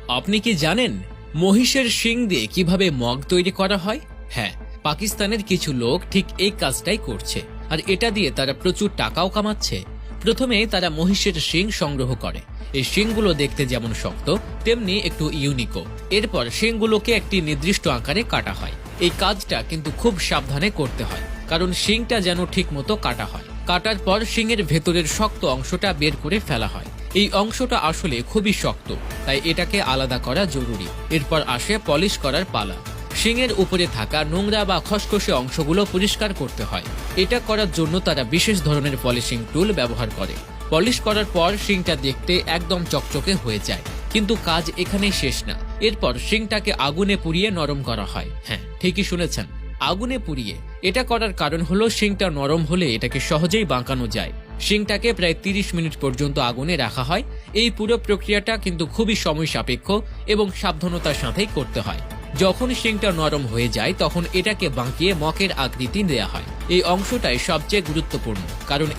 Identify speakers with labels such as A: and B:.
A: আপনি কি জানেন মহিষের শিং দিয়ে কিভাবে মগ তৈরি করা হয়? হ্যাঁ, পাকিস্তানের কিছু লোক ঠিক এই কাজটাই করছে, আর এটা দিয়ে তারা প্রচুর টাকাও কামাচ্ছে। প্রথমে তারা মহিষের শিং সংগ্রহ করে। এই শিংগুলো দেখতে যেমন শক্ত তেমনি একটু ইউনিকও। এরপর শিংগুলোকে একটি নির্দিষ্ট আকারে কাটা হয়। এই কাজটা কিন্তু খুব সাবধানে করতে হয়, কারণ শিংটা যেন ঠিক মতো কাটা হয়। কাটার পর শিংয়ের ভেতরের শক্ত অংশটা বের করে ফেলা হয়। এই অংশটা আসলে খুবই শক্ত, তাই এটাকে আলাদা করা জরুরি। এরপর আসে পলিশ করার পালা। শিংয়ের উপরে থাকা নোংরা বা খসখসে অংশগুলো পরিষ্কার করতে হয়। এটা করার জন্য তারা বিশেষ ধরনের পলিশিং টুল ব্যবহার করে। পলিশ করার পর শিংটা দেখতে একদম চকচকে হয়ে যায়। কিন্তু কাজ এখানেই শেষ না। এরপর শিংটাকে আগুনে পুড়িয়ে নরম করা হয়। হ্যাঁ, ঠিকই শুনেছেন, আগুনে পুড়িয়ে। এটা করার কারণ হলো শিংটা নরম হলে এটাকে সহজেই বাঁকানো যায়। শিংটাকে প্রায় 30 মিনিট পর্যন্ত আগুনে রাখা হয়। এই পুরো প্রক্রিয়াটা কিন্তু খুবই সময় সাপেক্ষ এবং সাবধানতার সাথেই করতে হয়। যখন শিংটা নরম হয়ে যায় তখন এটাকে বাঁকিয়ে মগের আকৃতি দেয়া হয়। এই অংশটাই সবচেয়ে গুরুত্বপূর্ণ, কারণ